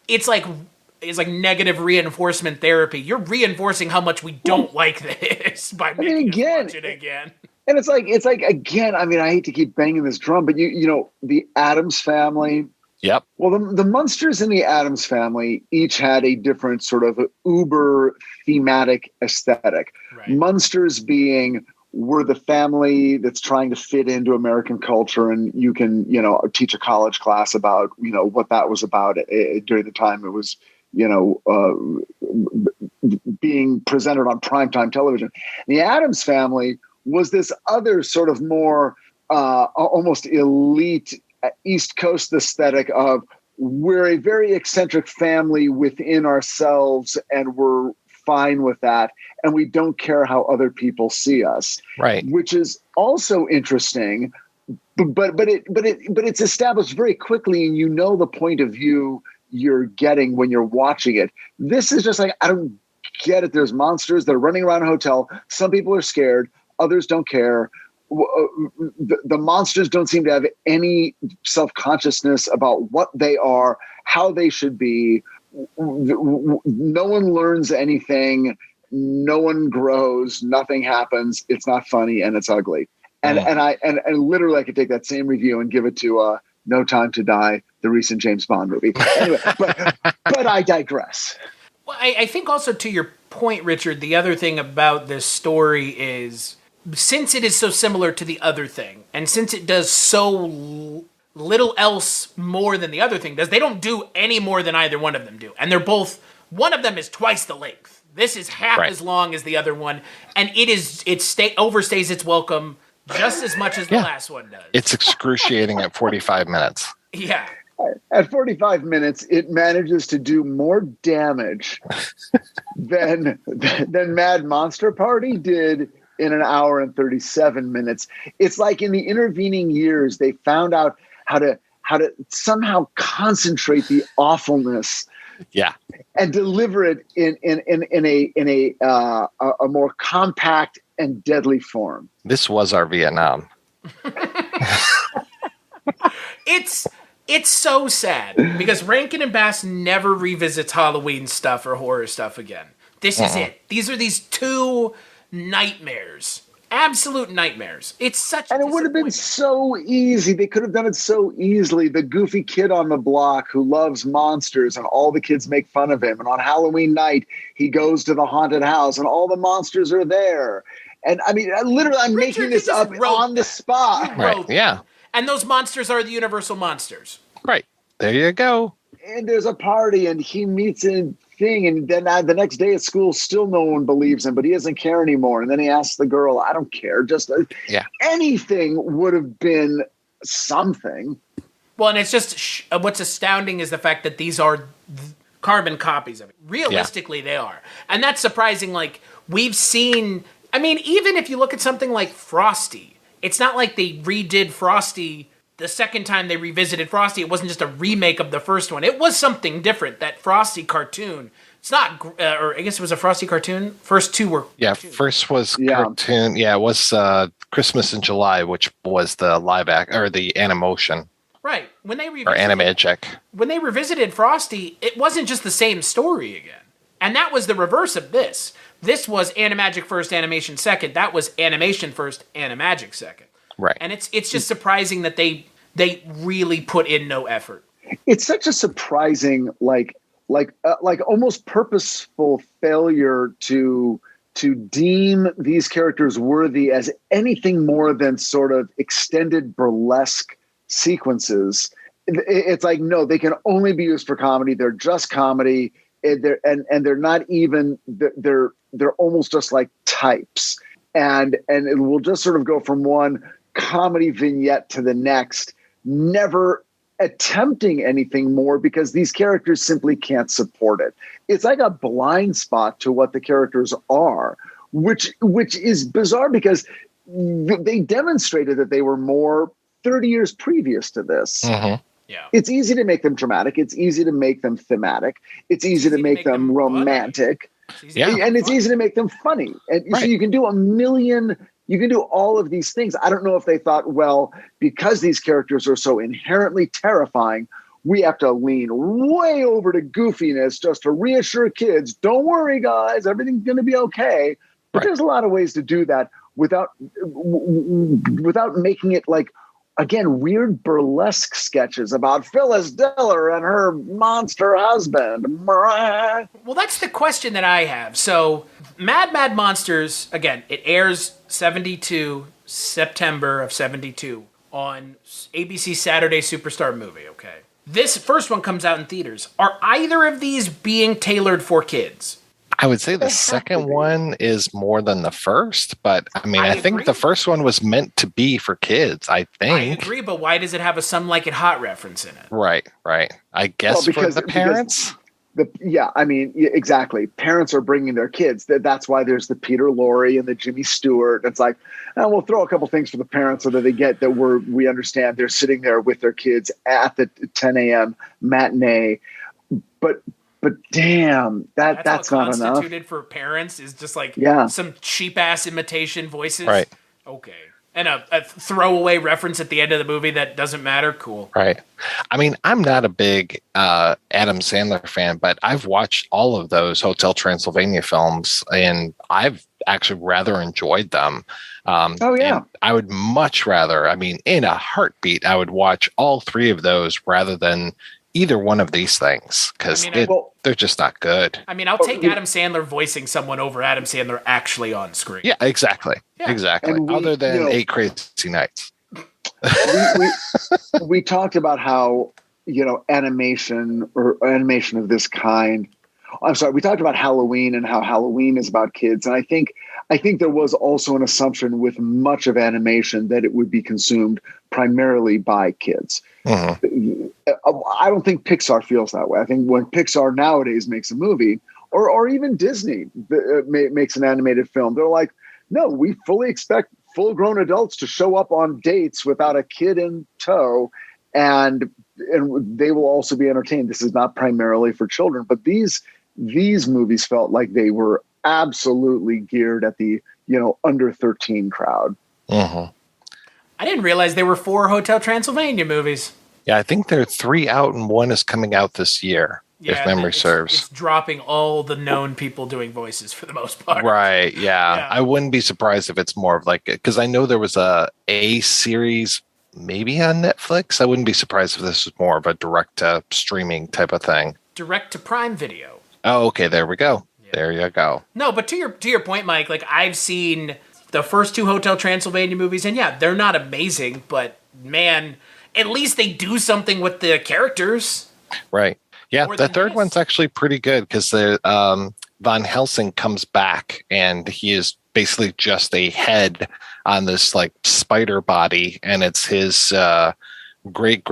it's like negative reinforcement therapy. You're reinforcing how much we don't like this by making us watch it again. And it's like again. I mean, I hate to keep banging this drum, but you know the Addams Family. Yep. Well, the Munsters in the Addams Family each had a different sort of uber thematic aesthetic. Right. Munsters being we're the family that's trying to fit into American culture, and you can teach a college class about what that was about during the time it was being presented on primetime television. The Addams Family was this other sort of more almost elite East Coast aesthetic of we're a very eccentric family within ourselves and we're fine with that, and we don't care how other people see us. Right. Which is also interesting, but it's established very quickly, and you know the point of view you're getting when you're watching it. This is just like, I don't get it. There's monsters that are running around a hotel. Some people are scared, others don't care. The monsters don't seem to have any self-consciousness about what they are, how they should be. No one learns anything. No one grows. Nothing happens. It's not funny, and it's ugly. And literally I could take that same review and give it to No Time to Die, the recent James Bond movie. Anyway, but I digress. Well, I think also to your point, Richard, the other thing about this story is, since it is so similar to the other thing, and since it does so little else more than the other thing does, they don't do any more than either one of them do. And they're both, one of them is twice the length. This is half as long as the other one, and it overstays its welcome just as much as the last one does. It's excruciating at 45 minutes. Yeah. At 45 minutes, it manages to do more damage than Mad Monster Party did in an hour and 37 minutes. It's like in the intervening years, they found out how to somehow concentrate the awfulness, and deliver it in a more compact and deadly form. This was our Vietnam. It's so sad because Rankin and Bass never revisits Halloween stuff or horror stuff again. This is it. These are these two nightmares. Absolute nightmares. It's such And it would have been so easy. They could have done it so easily. The goofy kid on the block who loves monsters, and all the kids make fun of him. And on Halloween night, he goes to the haunted house and all the monsters are there. And I mean, literally, I'm making this up on the spot. Right. Yeah. And those monsters are the Universal monsters. Right. There you go. And there's a party, and he meets a thing, and then the next day at school, still no one believes him, but he doesn't care anymore. And then he asks the girl, I don't care. Just anything would have been something. Well, and it's just what's astounding is the fact that these are carbon copies of it. Realistically, they are. And that's surprising. Like, we've seen, I mean, even if you look at something like Frosty, it's not like they redid Frosty the second time they revisited Frosty. It wasn't just a remake of the first one. It was something different. That Frosty cartoon. It's not, or I guess it was a Frosty cartoon. First two were cartoon. First was cartoon. Yeah, it was Christmas in July, which was the live act or the Animotion. Right. When they or Animagic. When they revisited Frosty, it wasn't just the same story again. And that was the reverse of this. This was Animagic first, animation second. That was animation first, Animagic second. Right. And it's just surprising that they really put in no effort. It's such a surprising, like almost purposeful failure to deem these characters worthy as anything more than sort of extended burlesque sequences. It's like, no, they can only be used for comedy. They're just comedy. And they're not even, they're almost just like types. And it will just sort of go from one comedy vignette to the next, never attempting anything more because these characters simply can't support it. It's like a blind spot to what the characters are, which is bizarre because they demonstrated that they were more 30 years previous to this. Mm-hmm. Yeah. It's easy to make them dramatic. It's easy to make them thematic. It's easy to make them romantic. And it's easy to make them funny. And so you can do you can do all of these things. I don't know if they thought, well, because these characters are so inherently terrifying, we have to lean way over to goofiness just to reassure kids, don't worry, guys, everything's going to be okay. But there's a lot of ways to do that without making it like, again, weird burlesque sketches about Phyllis Diller and her monster husband. Well, that's the question that I have. So, Mad Monsters, again, it airs September of 72 on ABC Saturday Superstar Movie, okay? This first one comes out in theaters. Are either of these being tailored for kids? I would say the second one is more than the first, but I mean, I think the first one was meant to be for kids, I think. I agree, but why does it have a Some Like It Hot reference in it? Right. I guess for the parents. Exactly. Parents are bringing their kids. That's why there's the Peter Lorre and the Jimmy Stewart. It's like, we'll throw a couple things for the parents so that they get that we understand they're sitting there with their kids at the 10 a.m. matinee. But damn, that's not enough. Constituted for parents is just like some cheap ass imitation voices. Right. Okay. And a throwaway reference at the end of the movie that doesn't matter. Cool. Right. I mean, I'm not a big Adam Sandler fan, but I've watched all of those Hotel Transylvania films, and I've actually rather enjoyed them. And I would much rather, in a heartbeat, I would watch all three of those rather than either one of these things, because they're just not good. I'll take Adam Sandler voicing someone over Adam Sandler actually on screen. Yeah, exactly. Yeah. Exactly. Other than 8 Crazy Nights. we talked about how, animation of this kind. I'm sorry. We talked about Halloween and how Halloween is about kids. And I think there was also an assumption with much of animation that it would be consumed primarily by kids. Mm-hmm. I don't think Pixar feels that way. I think when Pixar nowadays makes a movie, or even Disney makes an animated film, they're like, no, we fully expect full-grown adults to show up on dates without a kid in tow, and they will also be entertained. This is not primarily for children, but these movies felt like they were absolutely geared at the under 13 crowd. Mm-hmm. I didn't realize there were 4 Hotel Transylvania movies. Yeah, I think there are 3 out and 1 is coming out this year, if memory serves. It's dropping all the known people doing voices for the most part. Right, yeah. I wouldn't be surprised if it's more of like, because I know there was a series maybe on Netflix. I wouldn't be surprised if this was more of a direct-to-streaming type of thing. Direct-to-Prime Video. Oh, okay, there we go. Yeah. There you go. No, but to your point, Mike, like I've seen the first 2 Hotel Transylvania movies, and they're not amazing, but man, at least they do something with the characters. Right. Yeah, the third one's actually pretty good because Van Helsing comes back and he is basically just a head on this like spider body, and it's his great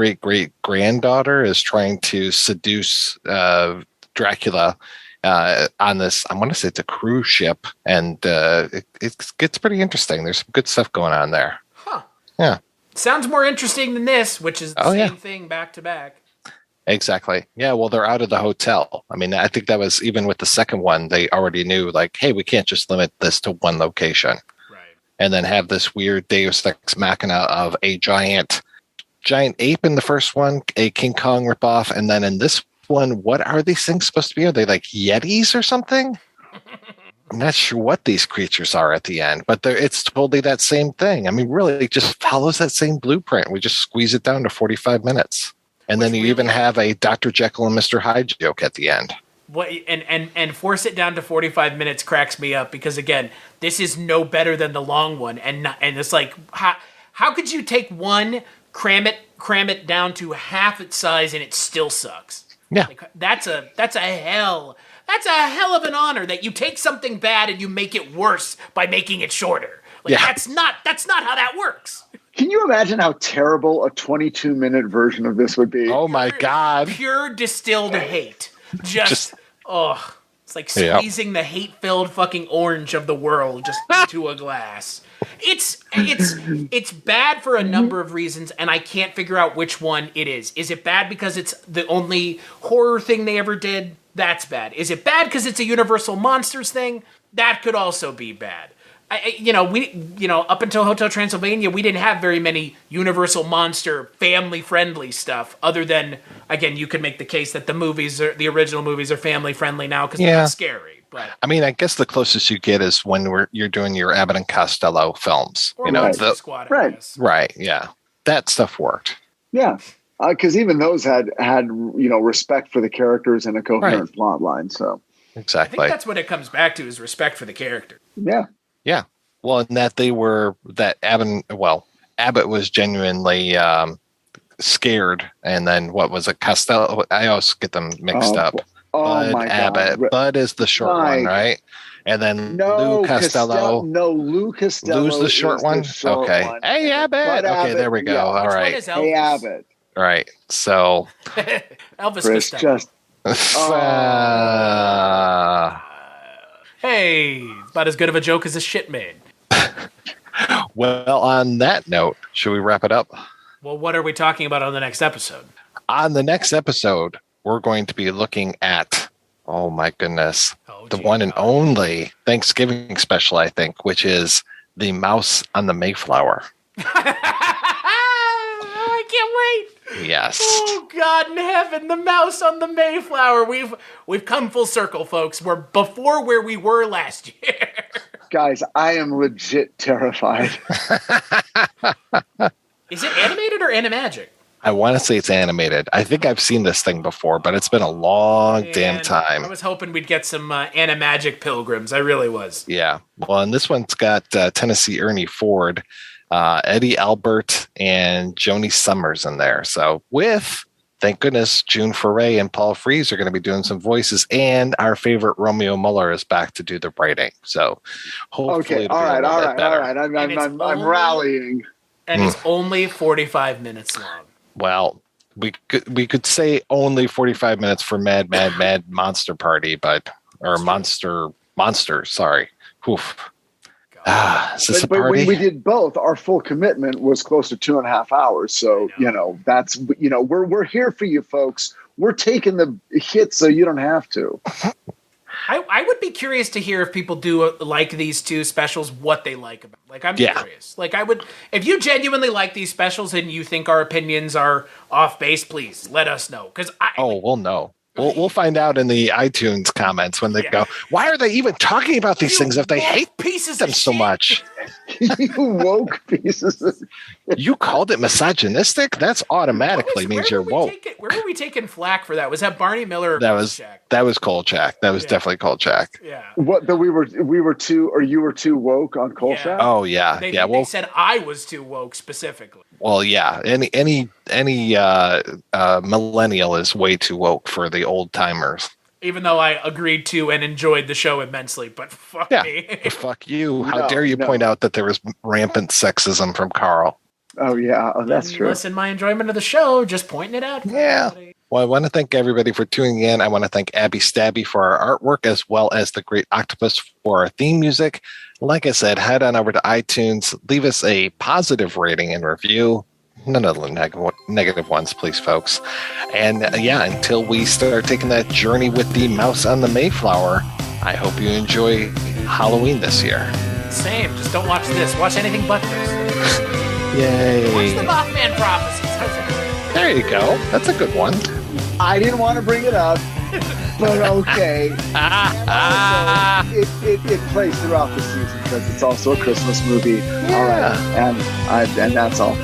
granddaughter is trying to seduce Dracula on this. I want to say it's a cruise ship, and it gets pretty interesting. There's some good stuff going on there. Huh. Yeah. Sounds more interesting than this, which is the same thing back to back. Exactly. Yeah, well, they're out of the hotel. I think that was even with the second one, they already knew, like, hey, we can't just limit this to one location. Right. And then have this weird Deus Ex Machina of a giant ape in the first one, a King Kong ripoff, and then in this one, what are these things supposed to be? Are they like Yetis or something? I'm not sure what these creatures are at the end, but it's totally that same thing. Really, it just follows that same blueprint. We just squeeze it down to 45 minutes. And then you even have a Dr. Jekyll and Mr. Hyde joke at the end. What and force it down to 45 minutes cracks me up because, again, this is no better than the long one. And it's like, how could you take one, cram it down to half its size, and it still sucks? Yeah. Like, that's a hell of an honor that you take something bad and you make it worse by making it shorter. Like, that's not how that works. Can you imagine how terrible a 22-minute version of this would be? Oh my God. Pure distilled hate. Just it's like squeezing the hate-filled fucking orange of the world just into a glass. It's bad for a number of reasons, and I can't figure out which one it is. Is it bad because it's the only horror thing they ever did? That's bad. Is it bad because it's a Universal Monsters thing? That could also be bad. Up until Hotel Transylvania, we didn't have very many Universal Monster family-friendly stuff. Other than, again, you could make the case that the original movies are family-friendly now because they're not scary. But I guess the closest you get is when you're doing your Abbott and Costello films. Or Monster Squad, I guess. Right. Yeah, that stuff worked. Yeah, because even those had respect for the characters and a coherent plot line. So exactly, I think that's what it comes back to is respect for the character. Yeah. Yeah. Well, and Abbott was genuinely scared. And then what was it? Costello? I always get them mixed up. Oh, my Abbott. God. Bud is the short one, right? And then Lou Costello. Lou Costello. Lou's the short one? Okay. One. Hey, Abbott. Okay, there we go. Yeah. All right. Which one is Elvis? Hey, Abbott. Right. So Elvis Chris, Costello. Hey, about as good of a joke as a shit made. Well, on that note, should we wrap it up? Well, what are we talking about on the next episode? On the next episode, we're going to be looking at, oh my goodness, the one and only Thanksgiving special, I think, which is The Mouse on the Mayflower. I can't wait. Yes. Oh God in heaven, The Mouse on the Mayflower. We've come full circle, folks. We're before where we were last year. Guys, I am legit terrified. Is it animated or animagic? I want to say it's animated. I think I've seen this thing before, but it's been a long damn time. I was hoping we'd get some animagic pilgrims. I really was. Yeah. Well, and this one's got Tennessee Ernie Ford, Eddie Albert, and Joni Summers in there. So with, thank goodness, June Foray and Paul Frees are going to be doing some voices, and our favorite Romeo Muller is back to do the writing. So hopefully, okay, all right. I'm rallying, and it's only 45 minutes long. Well, we could say only 45 minutes for Mad Monster Party, or Monsters. Sorry. Oof. Is this a party? When we did both, our full commitment was close to 2.5 hours. So, that's, we're here for you folks. We're taking the hit so you don't have to. I would be curious to hear if people do like these two specials, what they like about. Like, I'm curious. Like, if you genuinely like these specials and you think our opinions are off base, please let us know. Because we'll know. We'll find out in the iTunes comments when they go, why are they even talking about these things if they hate pieces them so much? You woke pieces. You called it misogynistic? That's automatically means you're woke. Where were we taking flack for that? Was that Barney Miller or that was Kolchak. That was definitely Kolchak. Yeah. What? That we were too, or you were too woke on Kolchak? Yeah. Oh yeah. They said I was too woke specifically. Well, yeah. Any millennial is way too woke for the old timers. Even though I agreed to and enjoyed the show immensely, but fuck me. Fuck you. How dare you point out that there was rampant sexism from Carl? Oh, yeah. Oh, that's true. Listen, my enjoyment of the show, just pointing it out. Yeah. Well, I want to thank everybody for tuning in. I want to thank Abby Stabby for our artwork, as well as the Great Octopus for our theme music. Like I said, head on over to iTunes, leave us a positive rating and review. None of the negative ones, please, folks. And until we start taking that journey with the Mouse on the Mayflower, I hope you enjoy Halloween this year. Same. Just don't watch this. Watch anything but this. Yay. Watch the Mothman Prophecies. How's that? There you go. That's a good one. I didn't want to bring it up, but okay. And also, it plays throughout the season because it's also a Christmas movie. Yeah. All right. And that's all.